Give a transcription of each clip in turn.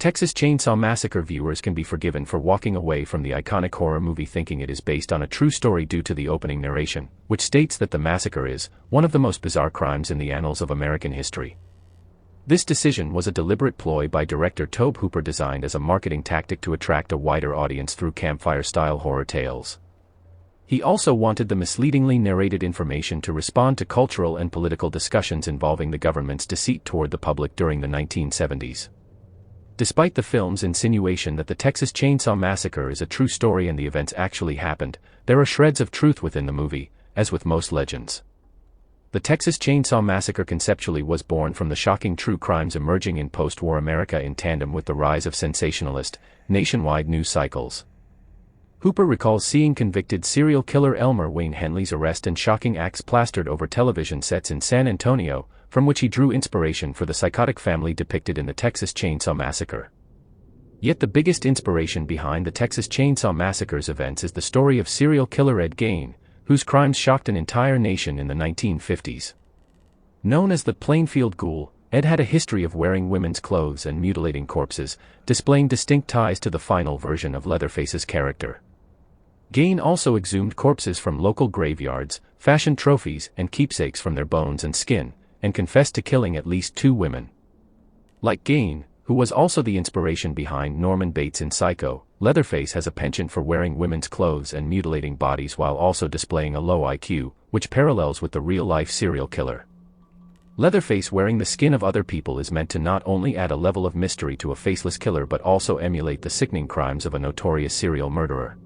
Texas Chainsaw Massacre viewers can be forgiven for walking away from the iconic horror movie thinking it is based on a true story due to the opening narration, which states that the massacre is one of the most bizarre crimes in the annals of American history. This decision was a deliberate ploy by director Tobe Hooper designed as a marketing tactic to attract a wider audience through campfire-style horror tales. He also wanted the misleadingly narrated information to respond to cultural and political discussions involving the government's deceit toward the public during the 1970s. Despite the film's insinuation that the Texas Chainsaw Massacre is a true story and the events actually happened, there are shreds of truth within the movie, as with most legends. The Texas Chainsaw Massacre conceptually was born from the shocking true crimes emerging in post-war America in tandem with the rise of sensationalist, nationwide news cycles. Hooper recalls seeing convicted serial killer Elmer Wayne Henley's arrest and shocking acts plastered over television sets in San Antonio, from which he drew inspiration for the psychotic family depicted in the Texas Chainsaw Massacre. Yet the biggest inspiration behind the Texas Chainsaw Massacre's events is the story of serial killer Ed Gein, whose crimes shocked an entire nation in the 1950s. Known as the Plainfield Ghoul, Ed had a history of wearing women's clothes and mutilating corpses, displaying distinct ties to the final version of Leatherface's character. Gein also exhumed corpses from local graveyards, fashioned trophies and keepsakes from their bones and skin, and confessed to killing at least 2 women. Like Gein, who was also the inspiration behind Norman Bates in Psycho, Leatherface has a penchant for wearing women's clothes and mutilating bodies while also displaying a low IQ, which parallels with the real-life serial killer. Leatherface wearing the skin of other people is meant to not only add a level of mystery to a faceless killer but also emulate the sickening crimes of a notorious serial murderer.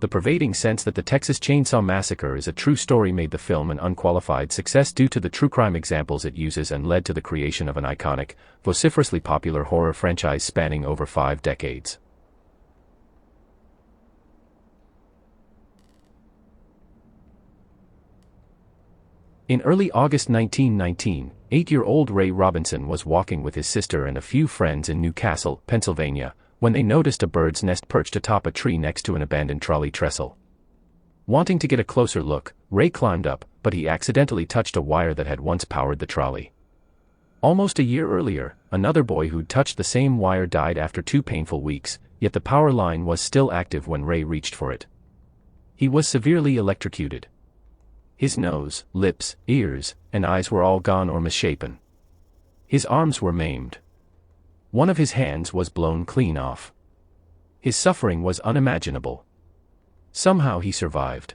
The pervading sense that the Texas Chainsaw Massacre is a true story made the film an unqualified success due to the true crime examples it uses and led to the creation of an iconic, vociferously popular horror franchise spanning over 5 decades. In early August 1919, 8-year-old Ray Robinson was walking with his sister and a few friends in New Castle, Pennsylvania, when they noticed a bird's nest perched atop a tree next to an abandoned trolley trestle. Wanting to get a closer look, Ray climbed up, but he accidentally touched a wire that had once powered the trolley. Almost a year earlier, another boy who'd touched the same wire died after 2 painful weeks, yet the power line was still active when Ray reached for it. He was severely electrocuted. His nose, lips, ears, and eyes were all gone or misshapen. His arms were maimed. One of his hands was blown clean off. His suffering was unimaginable. Somehow he survived.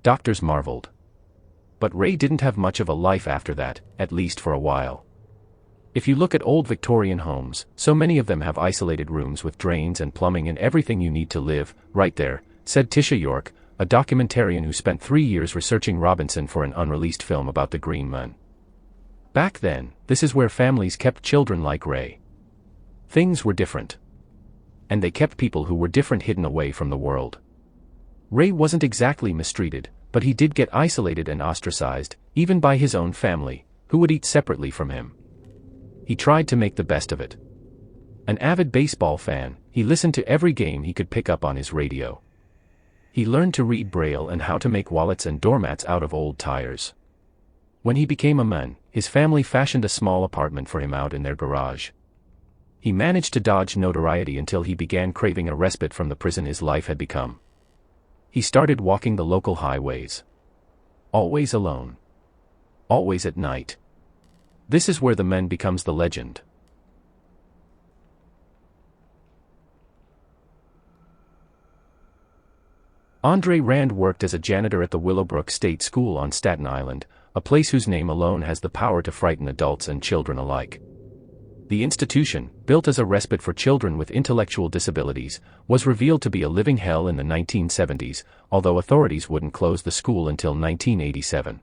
Doctors marveled. But Ray didn't have much of a life after that, at least for a while. If you look at old Victorian homes, so many of them have isolated rooms with drains and plumbing and everything you need to live, right there, said Tisha York, a documentarian who spent 3 years researching Robinson for an unreleased film about the Green Man. Back then, this is where families kept children like Ray. Things were different. And they kept people who were different hidden away from the world. Ray wasn't exactly mistreated, but he did get isolated and ostracized, even by his own family, who would eat separately from him. He tried to make the best of it. An avid baseball fan, he listened to every game he could pick up on his radio. He learned to read Braille and how to make wallets and doormats out of old tires. When he became a man, his family fashioned a small apartment for him out in their garage. He managed to dodge notoriety until he began craving a respite from the prison his life had become. He started walking the local highways. Always alone. Always at night. This is where the man becomes the legend. Andre Rand worked as a janitor at the Willowbrook State School on Staten Island, a place whose name alone has the power to frighten adults and children alike. The institution, built as a respite for children with intellectual disabilities, was revealed to be a living hell in the 1970s, although authorities wouldn't close the school until 1987.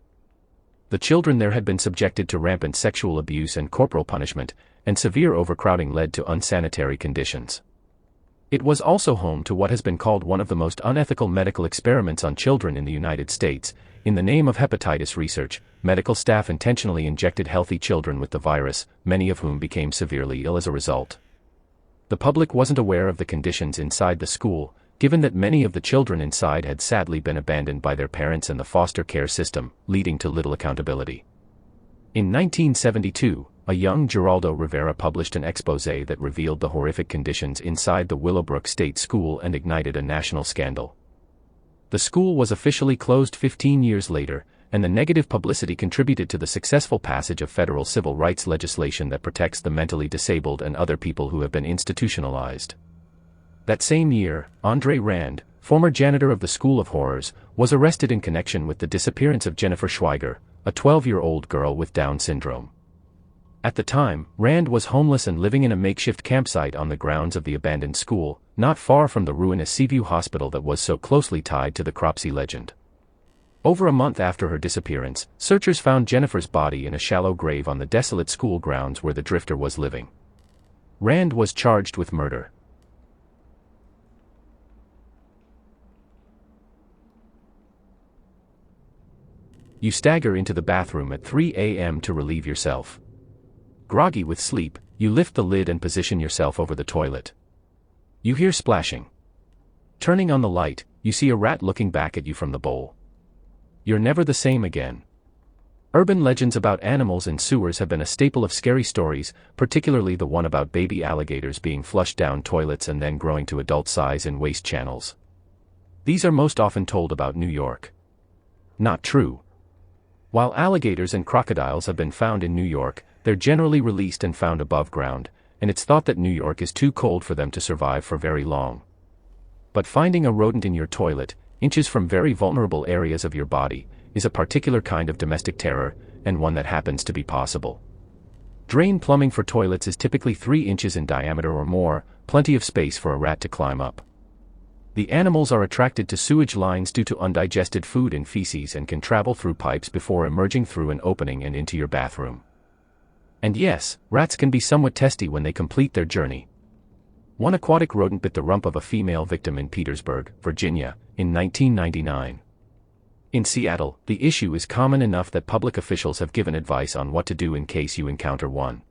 The children there had been subjected to rampant sexual abuse and corporal punishment, and severe overcrowding led to unsanitary conditions. It was also home to what has been called one of the most unethical medical experiments on children in the United States. In the name of hepatitis research, medical staff intentionally injected healthy children with the virus, many of whom became severely ill as a result. The public wasn't aware of the conditions inside the school, given that many of the children inside had sadly been abandoned by their parents and the foster care system, leading to little accountability. In 1972, a young Geraldo Rivera published an exposé that revealed the horrific conditions inside the Willowbrook State School and ignited a national scandal. The school was officially closed 15 years later, and the negative publicity contributed to the successful passage of federal civil rights legislation that protects the mentally disabled and other people who have been institutionalized. That same year, Andre Rand, former janitor of the School of Horrors, was arrested in connection with the disappearance of Jennifer Schweiger, a 12-year-old girl with Down syndrome. At the time, Rand was homeless and living in a makeshift campsite on the grounds of the abandoned school, not far from the ruinous Seaview Hospital that was so closely tied to the Cropsey legend. Over a month after her disappearance, searchers found Jennifer's body in a shallow grave on the desolate school grounds where the drifter was living. Rand was charged with murder. You stagger into the bathroom at 3 a.m. to relieve yourself. Groggy with sleep, you lift the lid and position yourself over the toilet. You hear splashing. Turning on the light, you see a rat looking back at you from the bowl. You're never the same again. Urban legends about animals in sewers have been a staple of scary stories, particularly the one about baby alligators being flushed down toilets and then growing to adult size in waste channels. These are most often told about New York. Not true. While alligators and crocodiles have been found in New York, they're generally released and found above ground, and it's thought that New York is too cold for them to survive for very long. But finding a rodent in your toilet, inches from very vulnerable areas of your body, is a particular kind of domestic terror, and one that happens to be possible. Drain plumbing for toilets is typically 3 inches in diameter or more, plenty of space for a rat to climb up. The animals are attracted to sewage lines due to undigested food and feces and can travel through pipes before emerging through an opening and into your bathroom. And yes, rats can be somewhat testy when they complete their journey. One aquatic rodent bit the rump of a female victim in Petersburg, Virginia, in 1999. In Seattle, the issue is common enough that public officials have given advice on what to do in case you encounter one.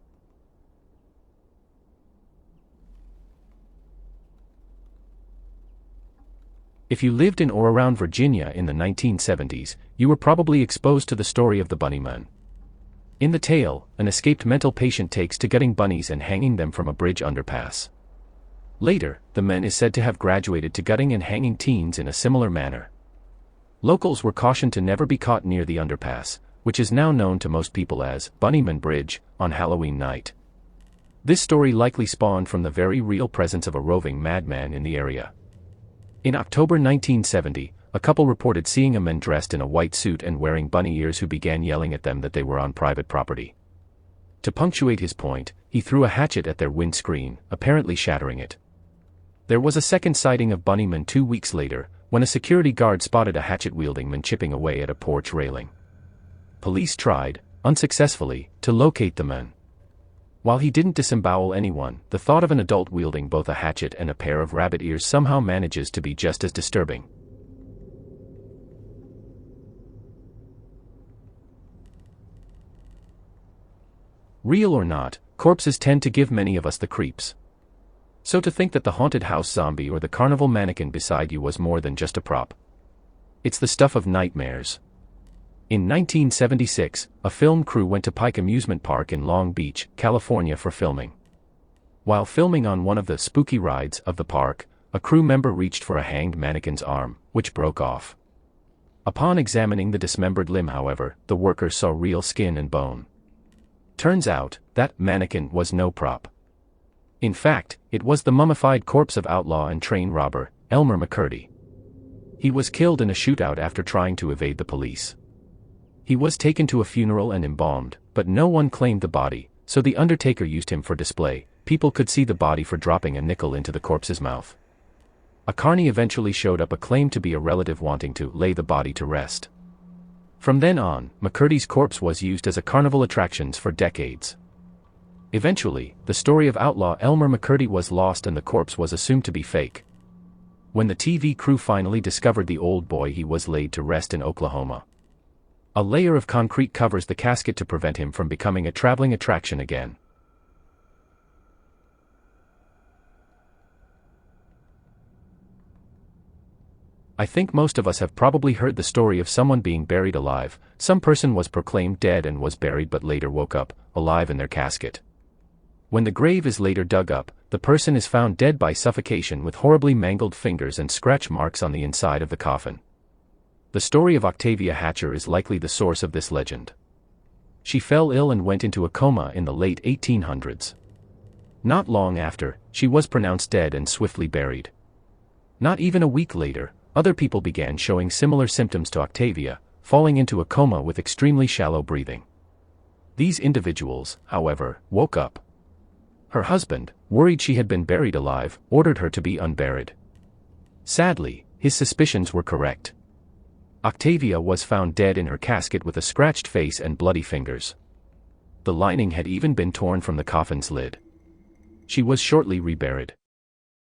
If you lived in or around Virginia in the 1970s, you were probably exposed to the story of the Bunnymen. In the tale, an escaped mental patient takes to gutting bunnies and hanging them from a bridge underpass. Later, the men is said to have graduated to gutting and hanging teens in a similar manner. Locals were cautioned to never be caught near the underpass, which is now known to most people as Bunnyman Bridge, on Halloween night. This story likely spawned from the very real presence of a roving madman in the area. In October 1970, a couple reported seeing a man dressed in a white suit and wearing bunny ears who began yelling at them that they were on private property. To punctuate his point, he threw a hatchet at their windscreen, apparently shattering it. There was a second sighting of Bunnymen 2 weeks later, when a security guard spotted a hatchet-wielding man chipping away at a porch railing. Police tried, unsuccessfully, to locate the man. While he didn't disembowel anyone, the thought of an adult wielding both a hatchet and a pair of rabbit ears somehow manages to be just as disturbing. Real or not, corpses tend to give many of us the creeps. So to think that the haunted house zombie or the carnival mannequin beside you was more than just a prop. It's the stuff of nightmares. In 1976, a film crew went to Pike Amusement Park in Long Beach, California for filming. While filming on one of the spooky rides of the park, a crew member reached for a hanged mannequin's arm, which broke off. Upon examining the dismembered limb, however, the workers saw real skin and bone. Turns out, that mannequin was no prop. In fact, it was the mummified corpse of outlaw and train robber, Elmer McCurdy. He was killed in a shootout after trying to evade the police. He was taken to a funeral and embalmed, but no one claimed the body, so the undertaker used him for display. People could see the body for dropping a nickel into the corpse's mouth. A carny eventually showed up, a claim to be a relative wanting to lay the body to rest. From then on, McCurdy's corpse was used as a carnival attractions for decades. Eventually, the story of outlaw Elmer McCurdy was lost and the corpse was assumed to be fake. When the TV crew finally discovered the old boy, he was laid to rest in Oklahoma. A layer of concrete covers the casket to prevent him from becoming a traveling attraction again. I think most of us have probably heard the story of someone being buried alive. Some person was proclaimed dead and was buried but later woke up, alive in their casket. When the grave is later dug up, the person is found dead by suffocation with horribly mangled fingers and scratch marks on the inside of the coffin. The story of Octavia Hatcher is likely the source of this legend. She fell ill and went into a coma in the late 1800s. Not long after, she was pronounced dead and swiftly buried. Not even a week later, other people began showing similar symptoms to Octavia, falling into a coma with extremely shallow breathing. These individuals, however, woke up. Her husband, worried she had been buried alive, ordered her to be unburied. Sadly, his suspicions were correct. Octavia was found dead in her casket with a scratched face and bloody fingers. The lining had even been torn from the coffin's lid. She was shortly reburied.